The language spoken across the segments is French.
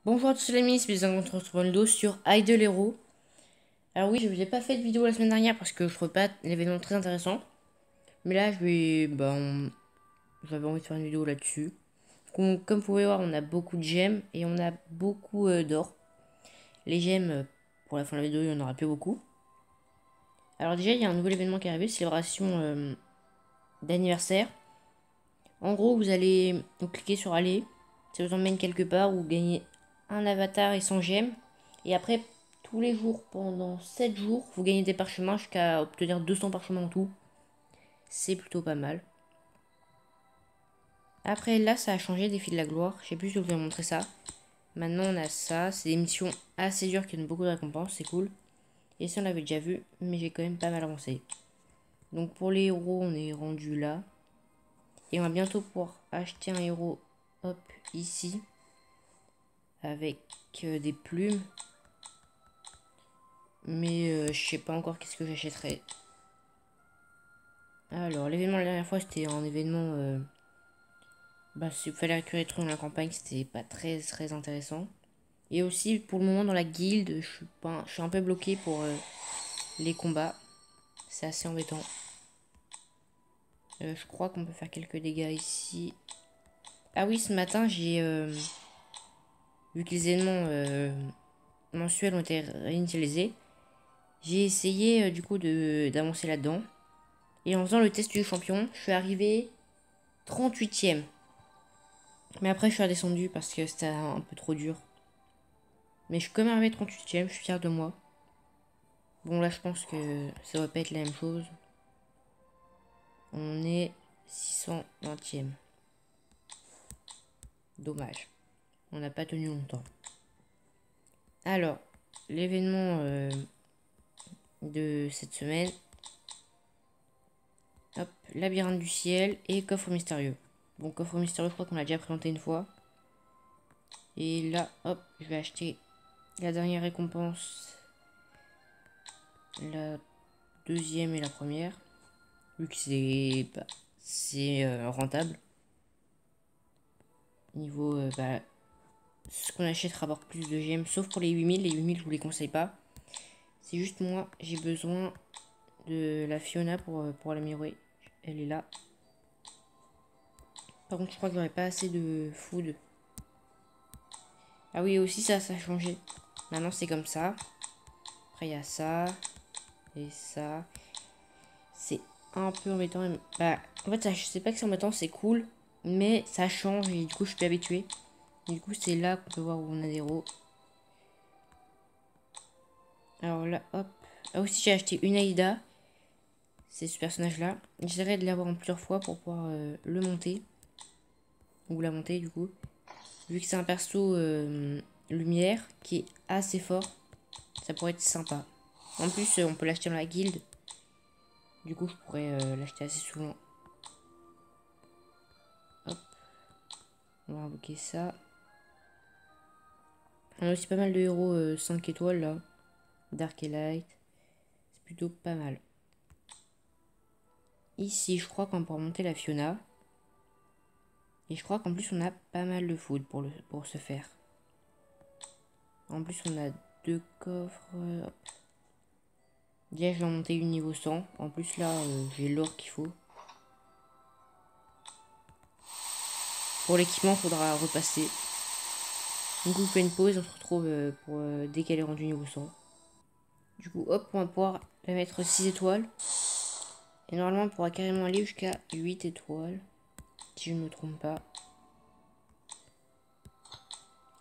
Bonjour à tous les amis, c'est Bizarre, on se retrouve pour une vidéo sur Idle Hero. Alors oui, je vous ai pas fait de vidéo la semaine dernière parce que je trouvais pas l'événement très intéressant. Mais là, j'avais envie de faire une vidéo là-dessus. Comme vous pouvez voir, on a beaucoup de gemmes et on a beaucoup d'or. Les gemmes, pour la fin de la vidéo, il y en aura plus beaucoup. Alors déjà, il y a un nouvel événement qui est arrivé, célébration d'anniversaire. En gros, vous cliquez sur aller, ça vous emmène quelque part où vous gagnez un avatar et 100 gemmes. Et après, tous les jours, pendant 7 jours, vous gagnez des parchemins jusqu'à obtenir 200 parchemins en tout. C'est plutôt pas mal. Après, là, ça a changé, défi de la gloire. Je sais plus si je vous ai montré ça. Maintenant, on a ça. C'est des missions assez dures qui donnent beaucoup de récompenses. C'est cool. Et ça, on l'avait déjà vu, mais j'ai quand même pas mal avancé. Donc, pour les héros, on est rendu là. Et on va bientôt pouvoir acheter un héros, hop, ici. Avec des plumes. Mais je sais pas encore qu'est-ce que j'achèterai. Alors, l'événement la dernière fois, c'était un événement. S'il fallait récupérer des trucs dans la campagne, c'était pas très intéressant. Et aussi, pour le moment, dans la guilde, je suis un peu bloqué pour les combats. C'est assez embêtant. Je crois qu'on peut faire quelques dégâts ici. Ah oui, ce matin, vu que les événements mensuels ont été réinitialisés, j'ai essayé du coup d'avancer là-dedans. Et en faisant le test du champion, je suis arrivé 38ème. Mais après, je suis redescendu parce que c'était un peu trop dur. Mais je suis quand même arrivé 38ème, je suis fier de moi. Bon, là, je pense que ça va pas être la même chose. On est 620ème. Dommage. On n'a pas tenu longtemps. Alors, l'événement de cette semaine. Hop, labyrinthe du ciel et coffre mystérieux. Bon, coffre mystérieux, je crois qu'on l'a déjà présenté une fois. Et là, hop, je vais acheter la dernière récompense. La deuxième et la première. Vu que c'est rentable. Niveau, ce qu'on achète rapporte plus de gemmes. Sauf pour les 8000. Les 8000, je vous les conseille pas. C'est juste moi, j'ai besoin de la Fiona pour l'améliorer. Elle est là. Par contre, je crois que j'aurais pas assez de food. Ah oui, aussi ça a changé. Maintenant, c'est comme ça. Après, il y a ça. Et ça. C'est un peu embêtant. En fait, ça, je sais pas que c'est embêtant, c'est cool. Mais ça change et du coup, je suis plus habitué. Du coup, c'est là qu'on peut voir où on a des héros. Alors là, hop. Ah aussi, j'ai acheté une Aïda. C'est ce personnage-là. J'essaierai de l'avoir en plusieurs fois pour pouvoir le monter. Ou la monter, du coup. Vu que c'est un perso lumière qui est assez fort, ça pourrait être sympa. En plus, on peut l'acheter dans la guilde. Du coup, je pourrais l'acheter assez souvent. Hop. On va invoquer ça. On a aussi pas mal de héros 5 étoiles là. Dark et Light. C'est plutôt pas mal. Ici, je crois qu'on pourra monter la Fiona. Et je crois qu'en plus, on a pas mal de food pour se faire. En plus, on a deux coffres. Hop. Déjà, je vais en monter une niveau 100. En plus, là, j'ai l'or qu'il faut. Pour l'équipement, il faudra repasser. Donc, on fait une pause. On se retrouve dès qu'elle est rendue niveau 100. Du coup, hop, on va pouvoir la mettre 6 étoiles. Et normalement, on pourra carrément aller jusqu'à 8 étoiles. Si je ne me trompe pas.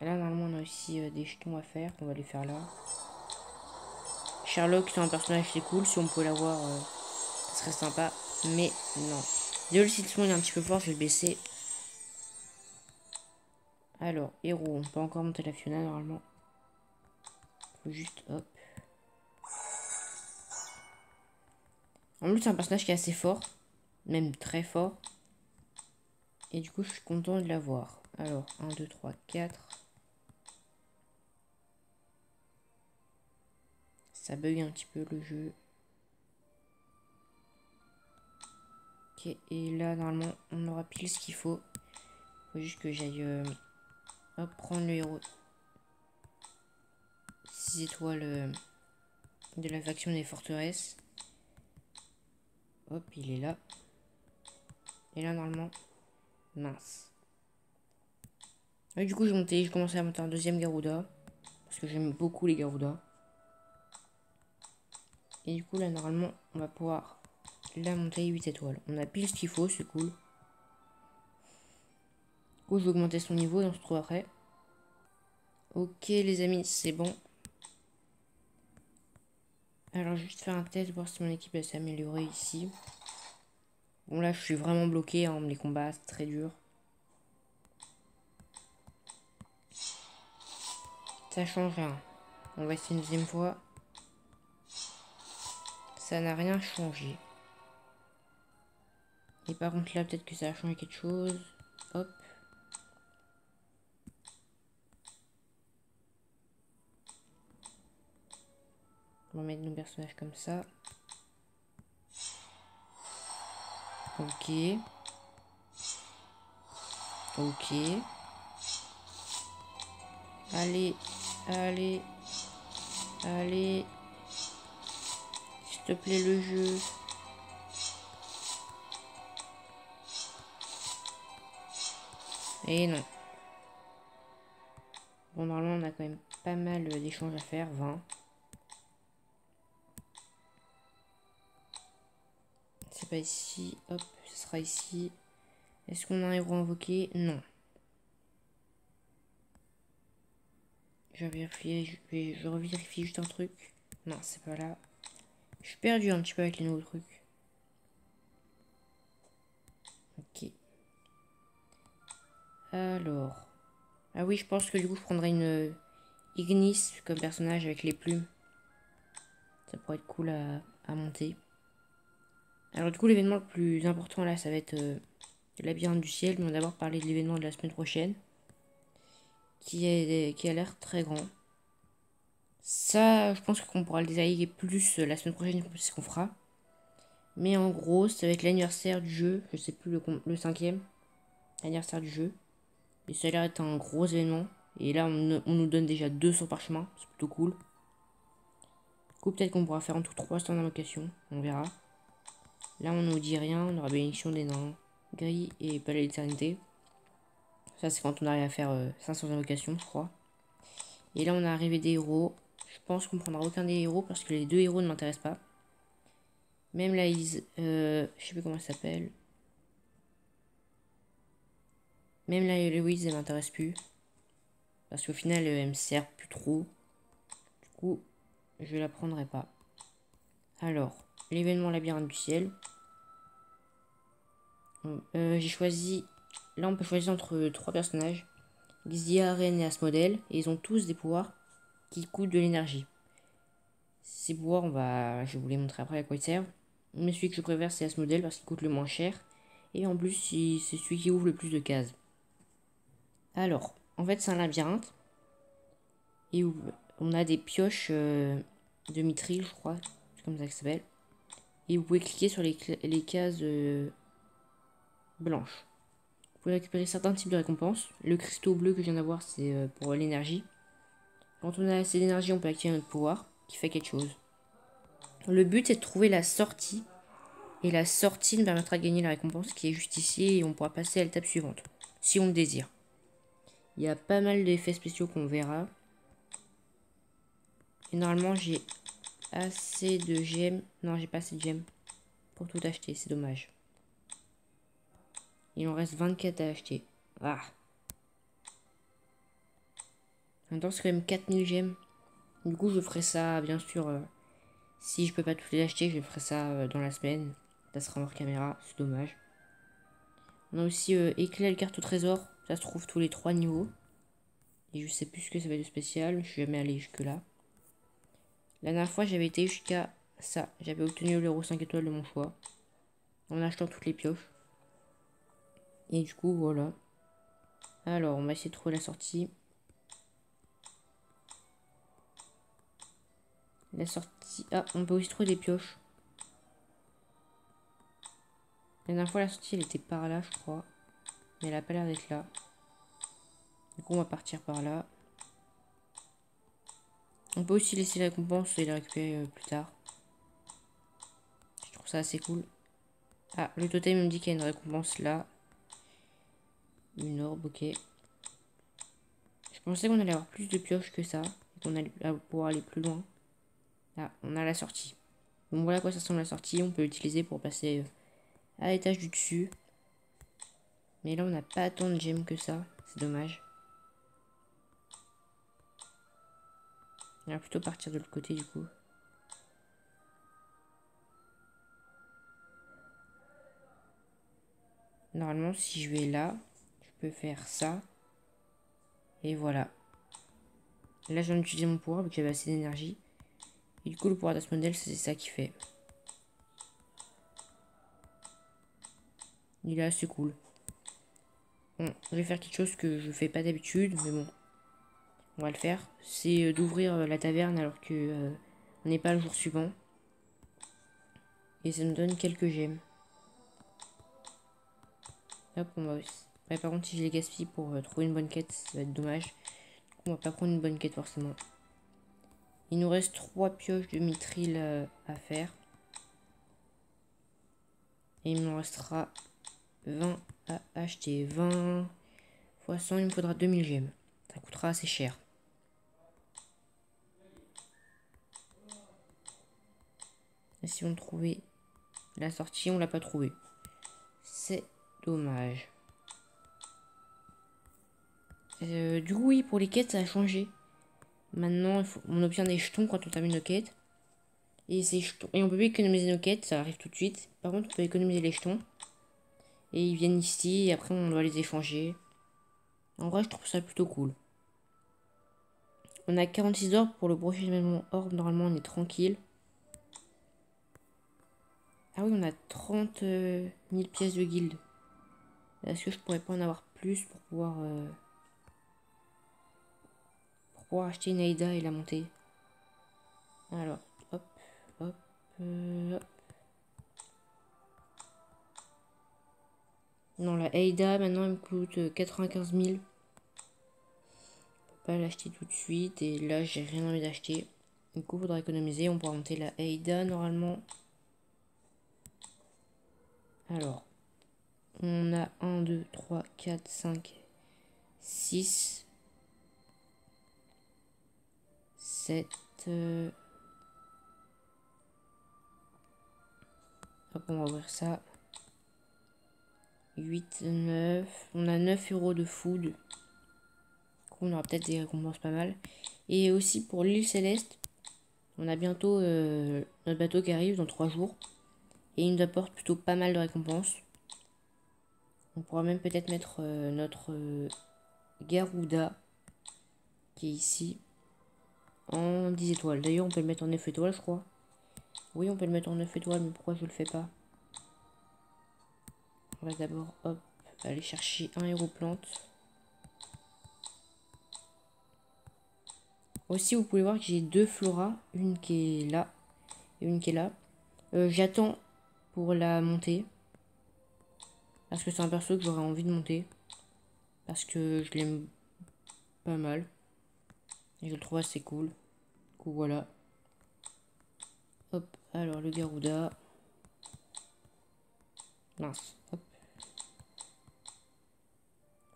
Et là, normalement, on a aussi des jetons à faire. On va les faire là. Sherlock, c'est un personnage, c'est cool. Si on peut l'avoir, ce serait sympa. Mais non. Désolé si le son est un petit peu fort, je vais le baisser. Alors, héros, on peut encore monter la Fiona normalement. Faut juste, hop. En plus, c'est un personnage qui est assez fort. Même très fort. Et du coup, je suis content de l'avoir. Alors, 1, 2, 3, 4. Ça bug un petit peu le jeu. Ok, et là, normalement, on aura pile ce qu'il faut. Faut juste que j'aille prendre le héros 6 étoiles de la faction des forteresses. Hop, il est là. Et là, normalement, mince. Et du coup, j'ai commencé à monter un deuxième Garuda. Parce que j'aime beaucoup les Garuda. Et du coup, là, normalement, on va pouvoir la monter 8 étoiles. On a pile ce qu'il faut, c'est cool. Du coup, je vais augmenter son niveau et on se retrouve après. Ok, les amis, c'est bon. Alors, juste faire un test, voir si mon équipe s'est améliorée ici. Bon, là, je suis vraiment bloqué, hein, les combats, c'est très dur. Ça change rien. On va essayer une deuxième fois. Ça n'a rien changé. Et par contre, là, peut-être que ça a changé quelque chose. Hop. On va mettre nos personnages comme ça. Ok. Ok. Allez, allez, allez. S'il te plaît, le jeu. Et non. Bon, normalement, on a quand même pas mal d'échanges à faire. 20. C'est pas ici. Hop, ce sera ici. Est-ce qu'on a un héros invoqué? Non. Je revérifie juste un truc. Non, c'est pas là. Je suis perdu un petit peu avec les nouveaux trucs. Ok. Alors. Ah oui, je pense que du coup, je prendrai une Ignis comme personnage avec les plumes. Ça pourrait être cool à monter. Alors du coup, l'événement le plus important là, ça va être le labyrinthe du ciel. Mais on va d'abord parler de l'événement de la semaine prochaine. Qui a l'air très grand. Ça, je pense qu'on pourra le détailler plus la semaine prochaine, c'est ce qu'on fera. Mais en gros, ça va être l'anniversaire du jeu. Je sais plus le 5e anniversaire du jeu. Et ça a l'air d'être un gros événement. Et là, on nous donne déjà 200 parchemins. C'est plutôt cool. Du coup, peut-être qu'on pourra faire en tout 300 d'invocation. On verra. Là, on nous dit rien. On aura bénédiction des nains gris et palais d'éternité. Ça, c'est quand on arrive à faire 500 invocations, je crois. Et là, on a arrivé des héros. Je pense qu'on prendra aucun des héros parce que les deux héros ne m'intéressent pas. Même la Is, je sais plus comment elle s'appelle. Même la Héloïse, elle m'intéresse plus. Parce qu'au final, elle me sert plus trop. Du coup, je la prendrai pas. Alors, l'événement labyrinthe du ciel. J'ai choisi... Là, on peut choisir entre trois personnages. Xia, Ren et Asmodel. Et ils ont tous des pouvoirs qui coûtent de l'énergie. Ces pouvoirs, je vais vous les montrer après à quoi ils servent. Mais celui que je préfère, c'est Asmodel parce qu'il coûte le moins cher. Et en plus, c'est celui qui ouvre le plus de cases. Alors, en fait, c'est un labyrinthe. Et où on a des pioches de mithril, je crois. C'est comme ça que ça s'appelle. Et vous pouvez cliquer sur les cases blanches. Vous pouvez récupérer certains types de récompenses. Le cristaux bleu que je viens d'avoir, c'est pour l'énergie. Quand on a assez d'énergie, on peut activer notre pouvoir qui fait quelque chose. Le but, c'est de trouver la sortie. Et la sortie nous permettra de gagner la récompense qui est juste ici. Et on pourra passer à l'étape suivante, si on le désire. Il y a pas mal d'effets spéciaux qu'on verra. Et normalement, j'ai assez de gemmes. Non, j'ai pas assez de gemmes pour tout acheter. C'est dommage. Il en reste 24 à acheter. Ah. En même temps, c'est quand même 4000 gemmes. Du coup, je ferai ça, bien sûr. Si je peux pas toutes les acheter, je ferai ça dans la semaine. Ça sera hors caméra. C'est dommage. On a aussi éclat le carte au trésor. Ça se trouve tous les 3 niveaux. Et je sais plus ce que ça va être de spécial. Je suis jamais allé jusque là. La dernière fois, j'avais été jusqu'à ça. J'avais obtenu l'euro 5 étoiles de mon choix. En achetant toutes les pioches. Et du coup, voilà. Alors, on va essayer de trouver la sortie. La sortie... Ah, on peut aussi trouver des pioches. La dernière fois, la sortie, elle était par là, je crois. Mais elle a pas l'air d'être là. Du coup, on va partir par là. On peut aussi laisser la récompense et la récupérer plus tard. Je trouve ça assez cool. Ah, le totem me dit qu'il y a une récompense là. Une orbe, ok. Je pensais qu'on allait avoir plus de pioches que ça. Et qu'on allait pouvoir aller plus loin. Ah, on a la sortie. Donc voilà à quoi ça ressemble la sortie. On peut l'utiliser pour passer à l'étage du dessus. Mais là, on n'a pas tant de gemmes que ça. C'est dommage. On va plutôt partir de l'autre côté du coup. Normalement, si je vais là, je peux faire ça. Et voilà. Là, je viens d'utiliser mon pouvoir vu que j'avais assez d'énergie. Et du coup, le pouvoir d'Asmodel, c'est ça qui fait. Il est assez cool. Bon, je vais faire quelque chose que je fais pas d'habitude, mais bon. On va le faire. C'est d'ouvrir la taverne alors que on n'est pas le jour suivant. Et ça me donne quelques gemmes. Hop, on va aussi. Ouais, par contre, si je les gaspille pour trouver une bonne quête, ça va être dommage. On va pas prendre une bonne quête forcément. Il nous reste 3 pioches de mithril à faire. Et il me restera 20 à acheter. 20 fois 100, il me faudra 2000 gemmes. Ça coûtera assez cher. Essayons de trouver la sortie, on l'a pas trouvé. C'est dommage. Du coup, oui, pour les quêtes, ça a changé. Maintenant, on obtient des jetons quand on termine nos quêtes. Et ces jetons, et on peut plus économiser nos quêtes, ça arrive tout de suite. Par contre, on peut économiser les jetons. Et ils viennent ici, et après on doit les échanger. En vrai, je trouve ça plutôt cool. On a 46 orbes pour le prochain événement orbe. Normalement, on est tranquille. Ah oui, on a 30 000 pièces de guilde. Est-ce que je pourrais pas en avoir plus pour pouvoir acheter une Aïda et la monter? Alors, hop, hop, hop. Non, la Aïda, maintenant, elle me coûte 95 000. Je peux pas l'acheter tout de suite. Et là, j'ai rien envie d'acheter. Du coup, il faudra économiser. On pourra monter la Aïda, normalement. Alors, on a 1, 2, 3, 4, 5, 6, 7. Hop, on va ouvrir ça. 8, 9. On a 9 euros de food. On aura peut-être des récompenses pas mal. Et aussi pour l'île Céleste, on a bientôt notre bateau qui arrive dans 3 jours. Et il nous apporte plutôt pas mal de récompenses. On pourra même peut-être mettre notre Garuda qui est ici en 10 étoiles. D'ailleurs, on peut le mettre en 9 étoiles, je crois. Oui, on peut le mettre en 9 étoiles, mais pourquoi je le fais pas? On va d'abord, hop, aller chercher un héros plante. Aussi, vous pouvez voir que j'ai 2 Flora, une qui est là et une qui est là. J'attends pour la monter. Parce que c'est un perso que j'aurais envie de monter. Parce que je l'aime pas mal. Et je le trouve assez cool. Du coup, voilà. Hop, alors le Garuda. Mince, hop.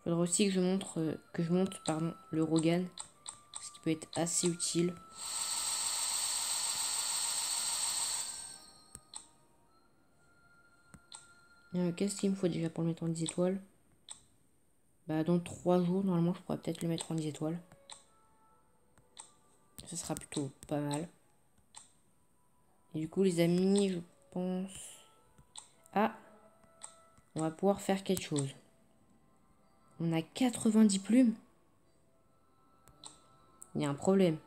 Faudra aussi que je monte pardon, le Rogan. Ce qui peut être assez utile. Qu'est-ce qu'il me faut déjà pour le mettre en 10 étoiles? Bah dans 3 jours, normalement, je pourrais peut-être le mettre en 10 étoiles. Ça sera plutôt pas mal. Et du coup, les amis, je pense... Ah, on va pouvoir faire quelque chose. On a 90 plumes. Il y a un problème.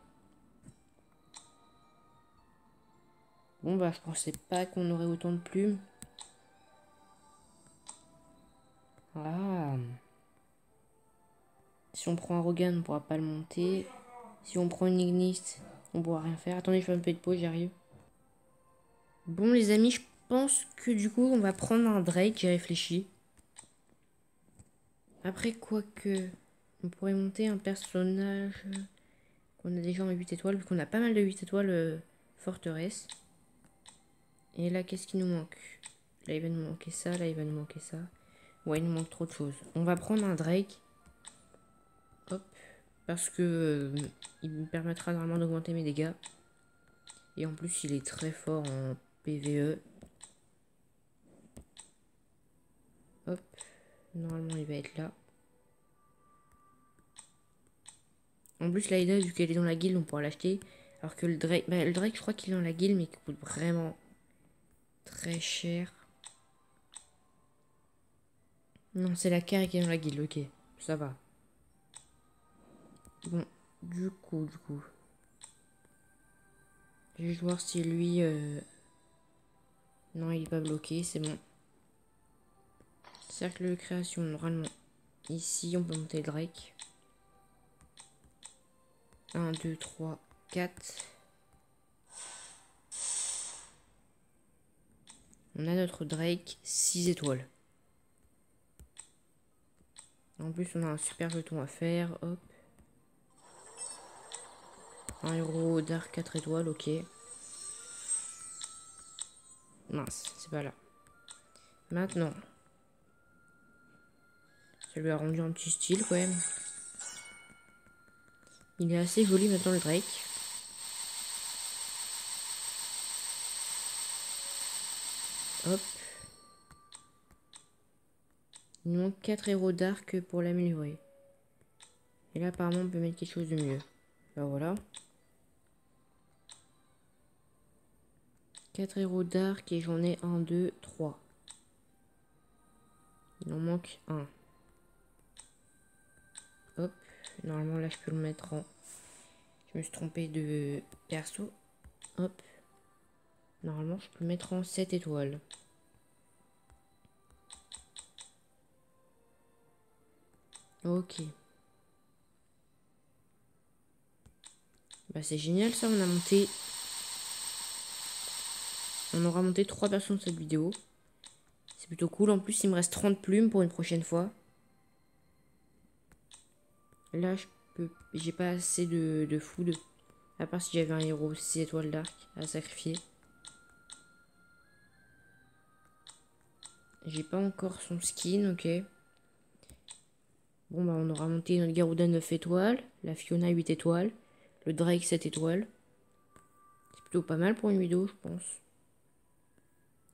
Bon, bah, je pensais pas qu'on aurait autant de plumes. Ah. Si on prend un Rogan, on pourra pas le monter. Si on prend une Ignite, on pourra rien faire. Attendez, je fais un peu de pause, j'arrive. Bon, les amis, je pense que du coup, on va prendre un Drake, j'ai réfléchi. Après, quoique, on pourrait monter un personnage On a déjà en 8 étoiles, vu qu'on a pas mal de 8 étoiles forteresse. Et là, qu'est-ce qui nous manque? Là, il va nous manquer ça, là, il va nous manquer ça. Ouais, il nous manque trop de choses. On va prendre un Drake. Hop. Parce que il me permettra normalement d'augmenter mes dégâts. Et en plus, il est très fort en PvE. Hop. Normalement, il va être là. En plus, l'Aïda, vu qu'elle est dans la guilde, on pourra l'acheter. Alors que le Drake, bah, le Drake, je crois qu'il est dans la guilde, mais il coûte vraiment très cher. Non, c'est la Carré qui est dans la guilde, ok. Ça va. Bon, du coup. Je vais voir si lui... Non, il est pas bloqué, c'est bon. Cercle de création, normalement. Ici, on peut monter le Drake. 1, 2, 3, 4. On a notre Drake, 6 étoiles. En plus, on a un super jeton à faire. Hop. Un héros d'arc 4 étoiles, ok. Mince, c'est pas là. Maintenant. Ça lui a rendu un petit style quand même. Il est assez joli maintenant le Drake. Hop. Il nous manque 4 héros d'arc pour l'améliorer. Et là apparemment on peut mettre quelque chose de mieux. Bah voilà. 4 héros d'arc et j'en ai 1, 2, 3. Il en manque un. Hop. Normalement là je peux le mettre en... Je me suis trompé de perso. Hop. Normalement je peux le mettre en 7 étoiles. Ok. Bah c'est génial ça, on a monté... On aura monté 3 personnes dans cette vidéo. C'est plutôt cool. En plus, il me reste 30 plumes pour une prochaine fois. Là, j'ai pas assez de food. À part si j'avais un héros 6 étoiles d'arc à sacrifier. J'ai pas encore son skin, ok. Bon, bah, on aura monté notre Garuda 9 étoiles. La Fiona 8 étoiles. Le Drake 7 étoiles. C'est plutôt pas mal pour une vidéo, je pense.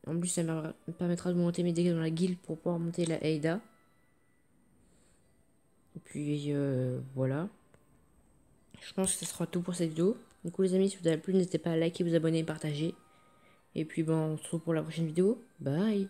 En plus, ça me permettra de monter mes dégâts dans la guilde pour pouvoir monter la Aida. Et puis, voilà. Je pense que ce sera tout pour cette vidéo. Du coup les amis, si vous avez plu, n'hésitez pas à liker, vous abonner et partager. Et puis bon, on se retrouve pour la prochaine vidéo. Bye!